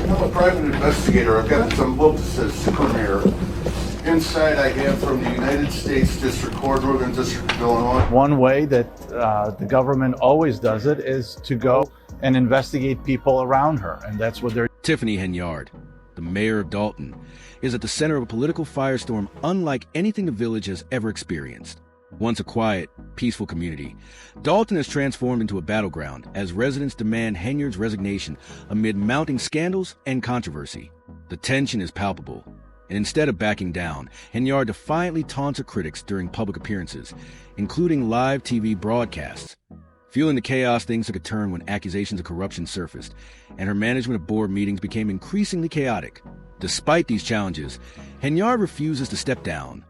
I'm a private investigator. I've got this envelope that says Super Mayor. Inside I have from the United States District Court, Northern District of Illinois. One way that the government always does it is to go and investigate people around her, and that's what they're. Tiffany Henyard, the mayor of Dalton, is at the center of a political firestorm unlike anything the village has ever experienced. Once a quiet, peaceful community, Dalton has transformed into a battleground as residents demand Henyard's resignation amid mounting scandals and controversy. The tension is palpable, and instead of backing down, Henyard defiantly taunts her critics during public appearances, including live TV broadcasts. Fueling the chaos, things took a turn when accusations of corruption surfaced, and her management of board meetings became increasingly chaotic. Despite these challenges, Henyard refuses to step down,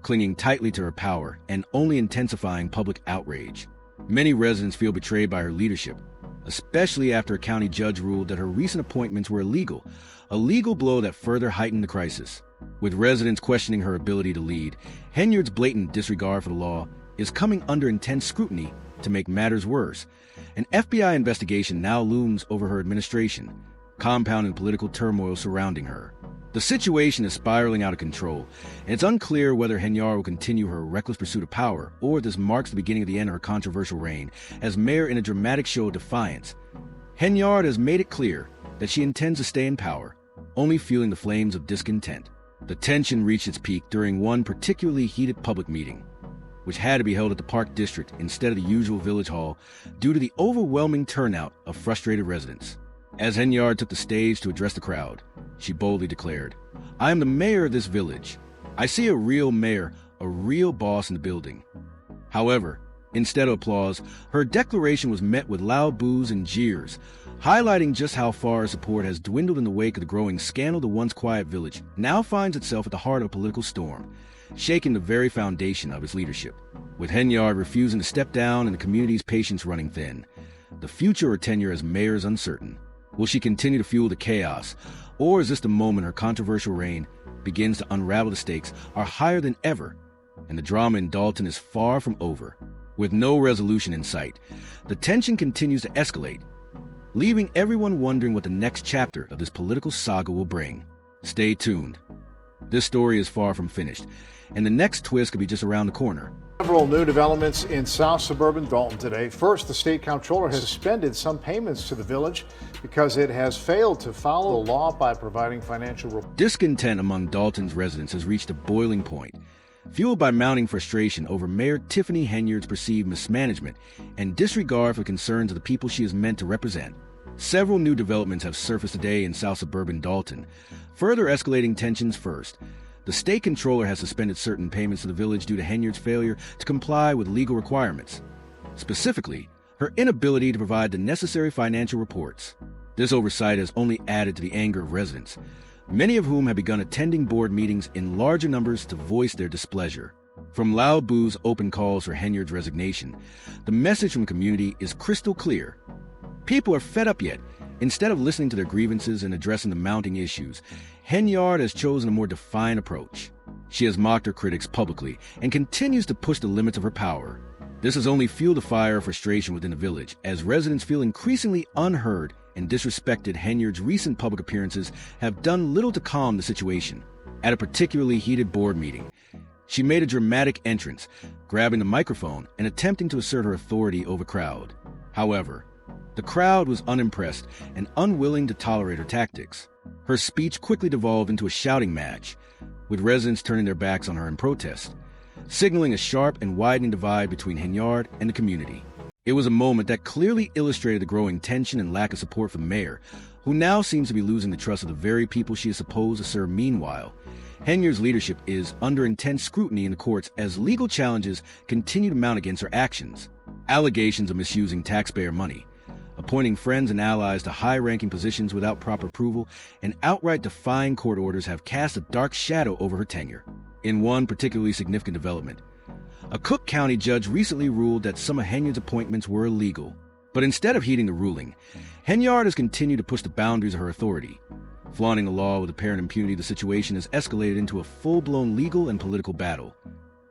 clinging tightly to her power and only intensifying public outrage. Many residents feel betrayed by her leadership, especially after a county judge ruled that her recent appointments were illegal, a legal blow that further heightened the crisis. With residents questioning her ability to lead, Henyard's blatant disregard for the law is coming under intense scrutiny. To make matters worse, an FBI investigation now looms over her administration, compounding political turmoil surrounding her. The situation is spiraling out of control, and it's unclear whether Henyard will continue her reckless pursuit of power or this marks the beginning of the end of her controversial reign as mayor in a dramatic show of defiance. Henyard has made it clear that she intends to stay in power, only fueling the flames of discontent. The tension reached its peak during one particularly heated public meeting, which had to be held at the Park District instead of the usual village hall due to the overwhelming turnout of frustrated residents. As Henyard took the stage to address the crowd, she boldly declared, "I am the mayor of this village. I see a real mayor, a real boss in the building." However, instead of applause, her declaration was met with loud boos and jeers, highlighting just how far her support has dwindled in the wake of the growing scandal. The once quiet village now finds itself at the heart of a political storm, shaking the very foundation of its leadership. With Henyard refusing to step down and the community's patience running thin, the future of her tenure as mayor is uncertain. Will she continue to fuel the chaos, or is this the moment her controversial reign begins to unravel? The stakes are higher than ever, and the drama in Dalton is far from over. With no resolution in sight, the tension continues to escalate, leaving everyone wondering what the next chapter of this political saga will bring. Stay tuned. This story is far from finished, and the next twist could be just around the corner. Several new developments in south suburban Dalton today. First, the state comptroller has suspended some payments to the village because it has failed to follow the law by providing financial. Discontent among Dalton's residents has reached a boiling point, fueled by mounting frustration over Mayor Tiffany Henyard's perceived mismanagement and disregard for the concerns of the people she is meant to represent. Several new developments have surfaced today in south suburban Dalton, further escalating tensions. First, the state comptroller has suspended certain payments to the village due to Henyard's failure to comply with legal requirements, specifically her inability to provide the necessary financial reports. This oversight has only added to the anger of residents, many of whom have begun attending board meetings in larger numbers to voice their displeasure. From loud boos, open calls for Henyard's resignation, the message from the community is crystal clear. People are fed up yet. Instead of listening to their grievances and addressing the mounting issues, Henyard has chosen a more defiant approach. She has mocked her critics publicly and continues to push the limits of her power. This has only fueled the fire of frustration within the village, as residents feel increasingly unheard and disrespected. Henyard's recent public appearances have done little to calm the situation. At a particularly heated board meeting, she made a dramatic entrance, grabbing the microphone and attempting to assert her authority over the crowd. However, the crowd was unimpressed and unwilling to tolerate her tactics. Her speech quickly devolved into a shouting match, with residents turning their backs on her in protest, signaling a sharp and widening divide between Henyard and the community. It was a moment that clearly illustrated the growing tension and lack of support for the mayor, who now seems to be losing the trust of the very people she is supposed to serve. Meanwhile, Henyard's leadership is under intense scrutiny in the courts as legal challenges continue to mount against her actions. Allegations of misusing taxpayer money, appointing friends and allies to high-ranking positions without proper approval, and outright defying court orders have cast a dark shadow over her tenure. In one particularly significant development, a Cook County judge recently ruled that some of Henyard's appointments were illegal. But instead of heeding the ruling, Henyard has continued to push the boundaries of her authority. Flaunting the law with apparent impunity, the situation has escalated into a full-blown legal and political battle,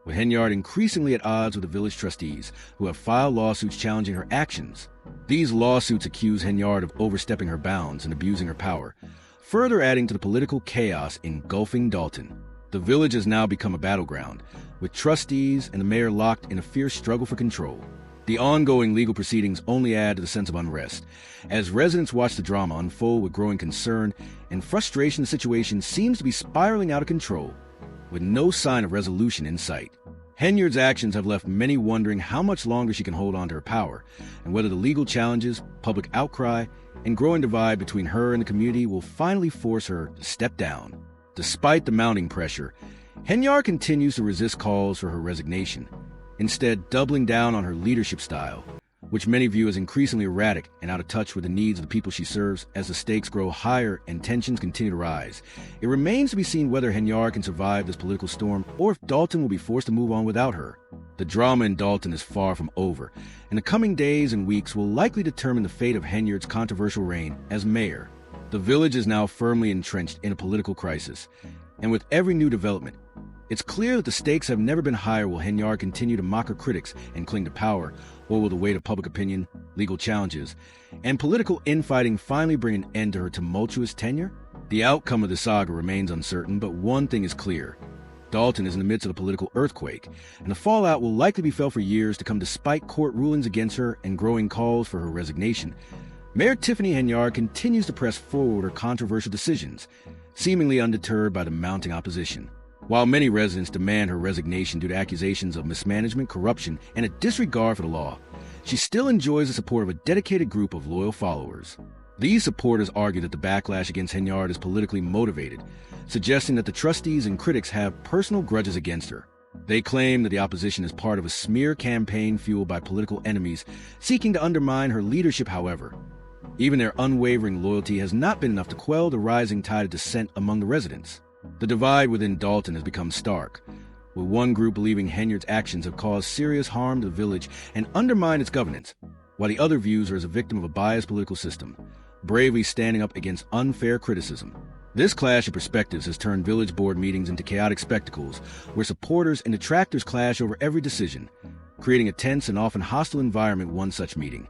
with Henyard increasingly at odds with the village trustees, who have filed lawsuits challenging her actions. These lawsuits accuse Henyard of overstepping her bounds and abusing her power, further adding to the political chaos engulfing Dalton. The village has now become a battleground, with trustees and the mayor locked in a fierce struggle for control. The ongoing legal proceedings only add to the sense of unrest. As residents watch the drama unfold with growing concern and frustration, the situation seems to be spiraling out of control, with no sign of resolution in sight. Henyard's actions have left many wondering how much longer she can hold on to her power, and whether the legal challenges, public outcry, and growing divide between her and the community will finally force her to step down. Despite the mounting pressure, Henyard continues to resist calls for her resignation, instead doubling down on her leadership style, which many view as increasingly erratic and out of touch with the needs of the people she serves. As the stakes grow higher and tensions continue to rise, it remains to be seen whether Henyard can survive this political storm or if Dalton will be forced to move on without her. The drama in Dalton is far from over, and the coming days and weeks will likely determine the fate of Henyard's controversial reign as mayor. The village is now firmly entrenched in a political crisis, and with every new development, it's clear that the stakes have never been higher. Will Henyard continue to mock her critics and cling to power, or will the weight of public opinion, legal challenges, and political infighting finally bring an end to her tumultuous tenure? The outcome of the saga remains uncertain, but one thing is clear. Dalton is in the midst of a political earthquake, and the fallout will likely be felt for years to come despite court rulings against her and growing calls for her resignation. Mayor Tiffany Henyard continues to press forward her controversial decisions, seemingly undeterred by the mounting opposition. While many residents demand her resignation due to accusations of mismanagement, corruption, and a disregard for the law, she still enjoys the support of a dedicated group of loyal followers. These supporters argue that the backlash against Henyard is politically motivated, suggesting that the trustees and critics have personal grudges against her. They claim that the opposition is part of a smear campaign fueled by political enemies seeking to undermine her leadership. However, even their unwavering loyalty has not been enough to quell the rising tide of dissent among the residents. The divide within Dalton has become stark, with one group believing Henyard's actions have caused serious harm to the village and undermined its governance, while the other views her as a victim of a biased political system, bravely standing up against unfair criticism. This clash of perspectives has turned village board meetings into chaotic spectacles where supporters and detractors clash over every decision, creating a tense and often hostile environment. One such meeting,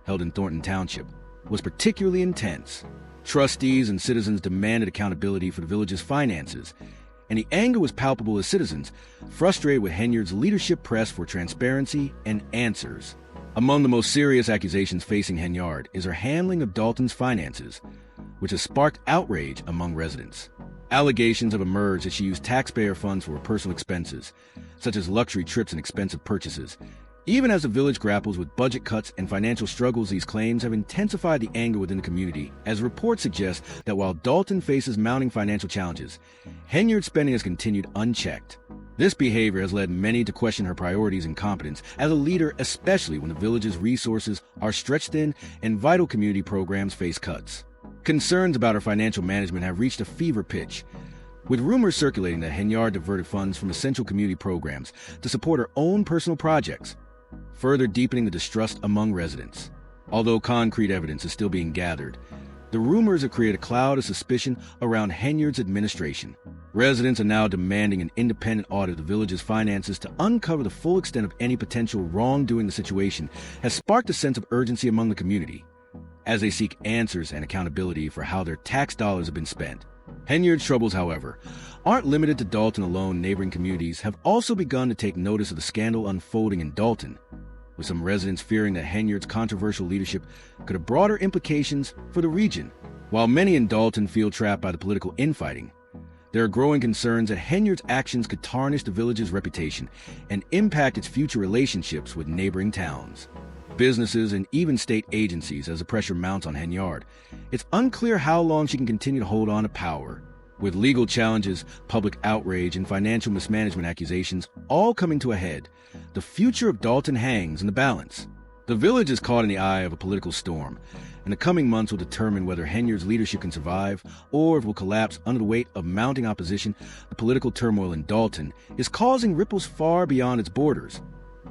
held in Thornton Township, was particularly intense. Trustees and citizens demanded accountability for the village's finances, and the anger was palpable as citizens, frustrated with Henyard's leadership, pressed for transparency and answers. Among the most serious accusations facing Henyard is her handling of Dalton's finances, which has sparked outrage among residents. Allegations have emerged that she used taxpayer funds for her personal expenses, such as luxury trips and expensive purchases. Even as the village grapples with budget cuts and financial struggles, these claims have intensified the anger within the community, as reports suggest that while Dalton faces mounting financial challenges, Henyard's spending has continued unchecked. This behavior has led many to question her priorities and competence as a leader, especially when the village's resources are stretched thin and vital community programs face cuts. Concerns about her financial management have reached a fever pitch, with rumors circulating that Henyard diverted funds from essential community programs to support her own personal projects, further deepening the distrust among residents. Although concrete evidence is still being gathered, the rumors have created a cloud of suspicion around Henyard's administration. Residents are now demanding an independent audit of the village's finances to uncover the full extent of any potential wrongdoing. The situation has sparked a sense of urgency among the community, as they seek answers and accountability for how their tax dollars have been spent. Henyard's troubles, however, aren't limited to Dalton alone. Neighboring communities have also begun to take notice of the scandal unfolding in Dalton, with some residents fearing that Henyard's controversial leadership could have broader implications for the region. While many in Dalton feel trapped by the political infighting, there are growing concerns that Henyard's actions could tarnish the village's reputation and impact its future relationships with neighboring towns, businesses, and even state agencies. As the pressure mounts on Henyard, it's unclear how long she can continue to hold on to power. With legal challenges, public outrage, and financial mismanagement accusations all coming to a head, the future of Dalton hangs in the balance. The village is caught in the eye of a political storm, and the coming months will determine whether Henyard's leadership can survive or if it will collapse under the weight of mounting opposition. The political turmoil in Dalton is causing ripples far beyond its borders,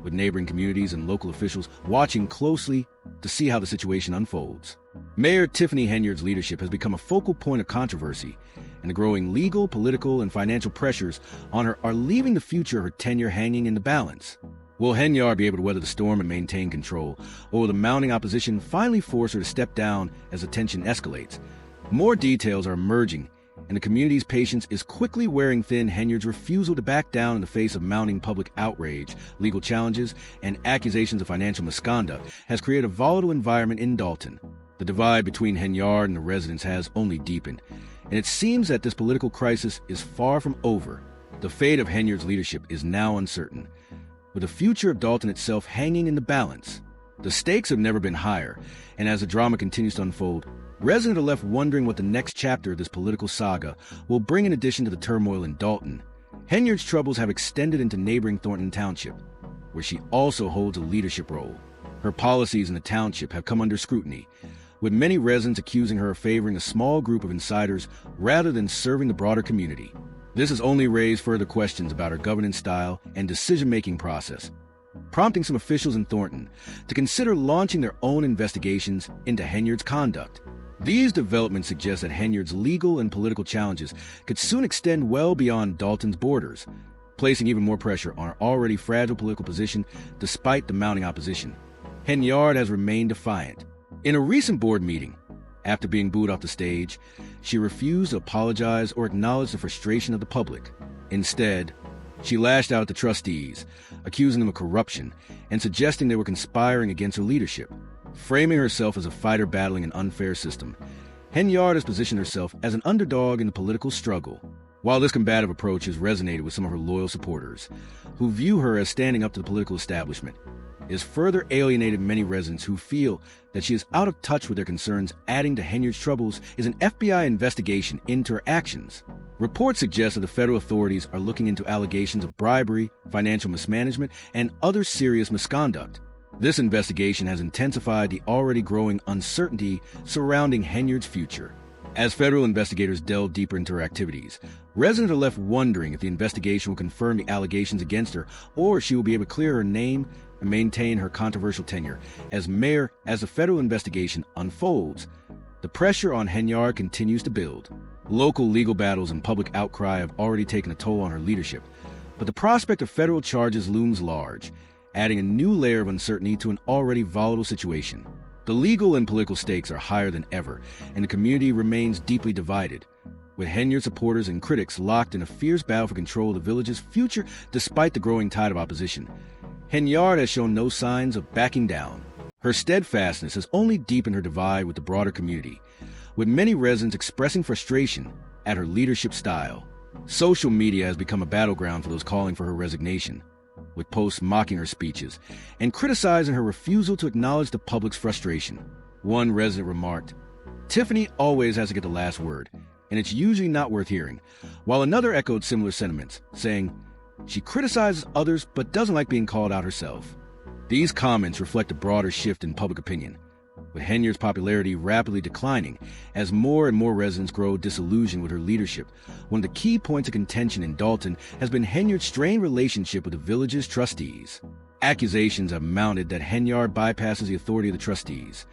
with neighboring communities and local officials watching closely to see how the situation unfolds. Mayor Tiffany Henyard's leadership has become a focal point of controversy, and the growing legal, political, and financial pressures on her are leaving the future of her tenure hanging in the balance. Will Henyard be able to weather the storm and maintain control, or will the mounting opposition finally force her to step down as the tension escalates? More details are emerging, and the community's patience is quickly wearing thin. Henyard's refusal to back down in the face of mounting public outrage, legal challenges, and accusations of financial misconduct has created a volatile environment in Dalton. The divide between Henyard and the residents has only deepened, and it seems that this political crisis is far from over. The fate of Henyard's leadership is now uncertain, with the future of Dalton itself hanging in the balance. The stakes have never been higher, and as the drama continues to unfold, residents are left wondering what the next chapter of this political saga will bring in addition to the turmoil in Dalton. Henyard's troubles have extended into neighboring Thornton Township, where she also holds a leadership role. Her policies in the township have come under scrutiny, with many residents accusing her of favoring a small group of insiders rather than serving the broader community. This has only raised further questions about her governance style and decision-making process, prompting some officials in Thornton to consider launching their own investigations into Henyard's conduct. These developments suggest that Henyard's legal and political challenges could soon extend well beyond Dalton's borders, placing even more pressure on her already fragile political position despite the mounting opposition. Henyard has remained defiant. In a recent board meeting, after being booed off the stage, she refused to apologize or acknowledge the frustration of the public. Instead, she lashed out at the trustees, accusing them of corruption and suggesting they were conspiring against her leadership. Framing herself as a fighter battling an unfair system, Henyard has positioned herself as an underdog in the political struggle. While this combative approach has resonated with some of her loyal supporters, who view her as standing up to the political establishment, it has further alienated many residents who feel that she is out of touch with their concerns. Adding to Henyard's troubles is an FBI investigation into her actions. Reports suggest that the federal authorities are looking into allegations of bribery, financial mismanagement, and other serious misconduct. This investigation has intensified the already growing uncertainty surrounding Henyard's future. As federal investigators delve deeper into her activities, residents are left wondering if the investigation will confirm the allegations against her or if she will be able to clear her name and maintain her controversial tenure as mayor. As the federal investigation unfolds, the pressure on Henyard continues to build. Local legal battles and public outcry have already taken a toll on her leadership, but the prospect of federal charges looms large, adding a new layer of uncertainty to an already volatile situation. The legal and political stakes are higher than ever, and the community remains deeply divided, with Henyard supporters and critics locked in a fierce battle for control of the village's future despite the growing tide of opposition. Henyard has shown no signs of backing down. Her steadfastness has only deepened her divide with the broader community, with many residents expressing frustration at her leadership style. Social media has become a battleground for those calling for her resignation, with posts mocking her speeches and criticizing her refusal to acknowledge the public's frustration. One resident remarked, "Tiffany always has to get the last word, and it's usually not worth hearing," while another echoed similar sentiments, saying, "She criticizes others but doesn't like being called out herself." These comments reflect a broader shift in public opinion, with Henyard's popularity rapidly declining as more and more residents grow disillusioned with her leadership. One of the key points of contention in Dalton has been Henyard's strained relationship with the village's trustees. Accusations have mounted that Henyard bypasses the authority of the trustees,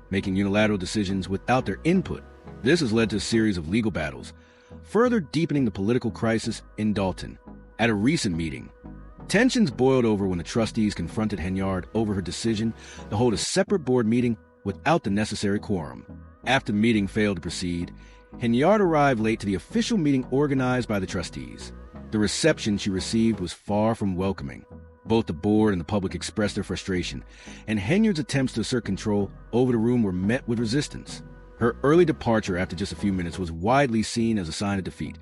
making unilateral decisions without their input. This has led to a series of legal battles, further deepening the political crisis in Dalton. At a recent meeting, tensions boiled over when the trustees confronted Henyard over her decision to hold a separate board meeting without the necessary quorum. After the meeting failed to proceed, Henyard arrived late to the official meeting organized by the trustees. The reception she received was far from welcoming. Both the board and the public expressed their frustration, and Henyard's attempts to assert control over the room were met with resistance. Her early departure after just a few minutes was widely seen as a sign of defeat,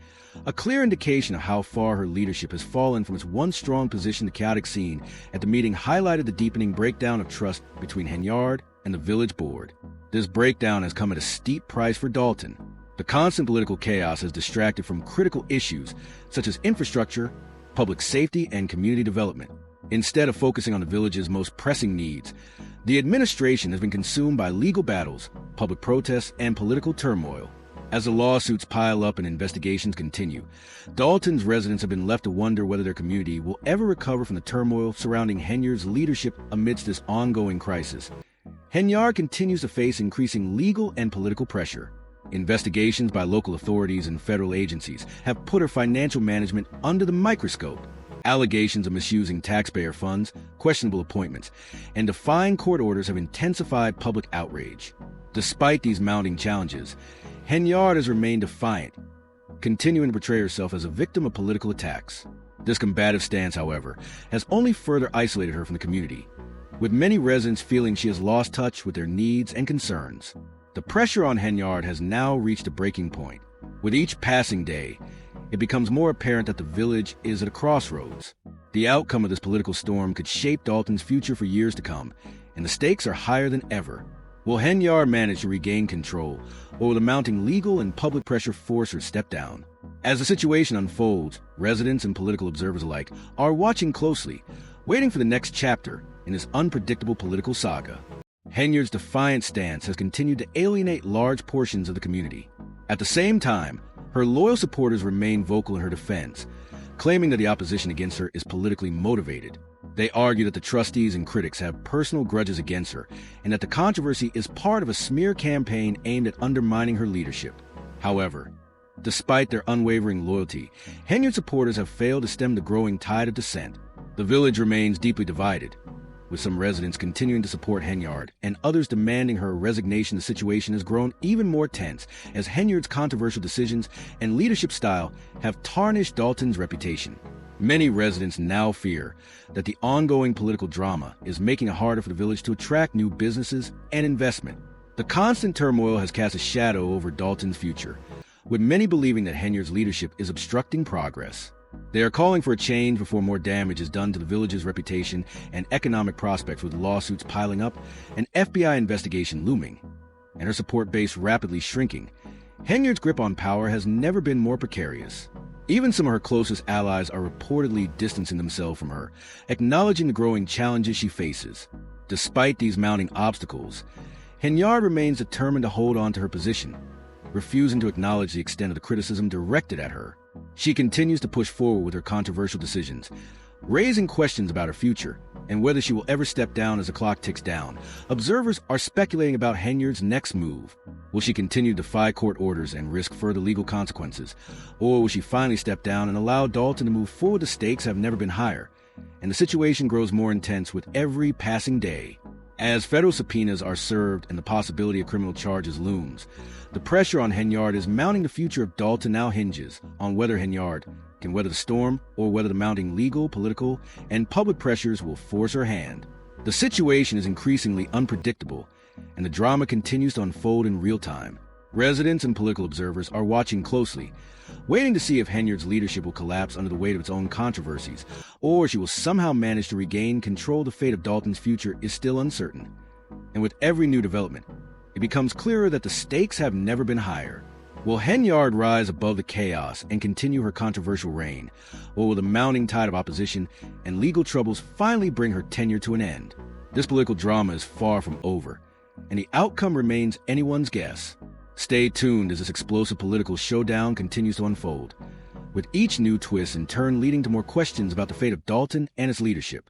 a clear indication of how far her leadership has fallen from its once strong position. The chaotic scene at the meeting highlighted the deepening breakdown of trust between Henyard and the village board. This breakdown has come at a steep price for Dalton. The constant political chaos has distracted from critical issues such as infrastructure, public safety, and community development. Instead of focusing on the village's most pressing needs, the administration has been consumed by legal battles, public protests, and political turmoil. As the lawsuits pile up and investigations continue, Dalton's residents have been left to wonder whether their community will ever recover from the turmoil surrounding Henyard's leadership amidst this ongoing crisis. Henyard continues to face increasing legal and political pressure. Investigations by local authorities and federal agencies have put her financial management under the microscope. Allegations of misusing taxpayer funds, questionable appointments, and defying court orders have intensified public outrage. Despite these mounting challenges, Henyard has remained defiant, continuing to portray herself as a victim of political attacks. This combative stance, however, has only further isolated her from the community, with many residents feeling she has lost touch with their needs and concerns. The pressure on Henyard has now reached a breaking point. With each passing day, it becomes more apparent that the village is at a crossroads. The outcome of this political storm could shape Dalton's future for years to come, and the stakes are higher than ever. Will Henyard manage to regain control, or will the mounting legal and public pressure force her step down? As the situation unfolds, residents and political observers alike are watching closely, waiting for the next chapter in this unpredictable political saga. Henyard's defiant stance has continued to alienate large portions of the community. At the same time, her loyal supporters remain vocal in her defense, claiming that the opposition against her is politically motivated. They argue that the trustees and critics have personal grudges against her, and that the controversy is part of a smear campaign aimed at undermining her leadership. However, despite their unwavering loyalty, Henyard supporters have failed to stem the growing tide of dissent. The village remains deeply divided, with some residents continuing to support Henyard and others demanding her resignation. The situation has grown even more tense as Henyard's controversial decisions and leadership style have tarnished Dalton's reputation. Many residents now fear that the ongoing political drama is making it harder for the village to attract new businesses and investment. The constant turmoil has cast a shadow over Dalton's future, with many believing that Henyard's leadership is obstructing progress. They are calling for a change before more damage is done to the village's reputation and economic prospects, with lawsuits piling up, an FBI investigation looming, and her support base rapidly shrinking. Henyard's grip on power has never been more precarious. Even some of her closest allies are reportedly distancing themselves from her, acknowledging the growing challenges she faces. Despite these mounting obstacles, Henyard remains determined to hold on to her position, refusing to acknowledge the extent of the criticism directed at her. She continues to push forward with her controversial decisions, raising questions about her future and whether she will ever step down as the clock ticks down. Observers are speculating about Henyard's next move. Will she continue to defy court orders and risk further legal consequences? Or will she finally step down and allow Dalton to move forward? The stakes have never been higher, and the situation grows more intense with every passing day. As federal subpoenas are served and the possibility of criminal charges looms, the pressure on Henyard is mounting. The future of Dalton now hinges on whether Henyard can weather the storm, or whether the mounting legal, political, and public pressures will force her hand. The situation is increasingly unpredictable, and the drama continues to unfold in real time. Residents and political observers are watching closely, waiting to see if Henyard's leadership will collapse under the weight of its own controversies, or she will somehow manage to regain control. The fate of Dalton's future is still uncertain, and with every new development, it becomes clearer that the stakes have never been higher. Will Henyard rise above the chaos and continue her controversial reign, or will the mounting tide of opposition and legal troubles finally bring her tenure to an end? This political drama is far from over, and the outcome remains anyone's guess. Stay tuned as this explosive political showdown continues to unfold, with each new twist in turn leading to more questions about the fate of Dalton and its leadership.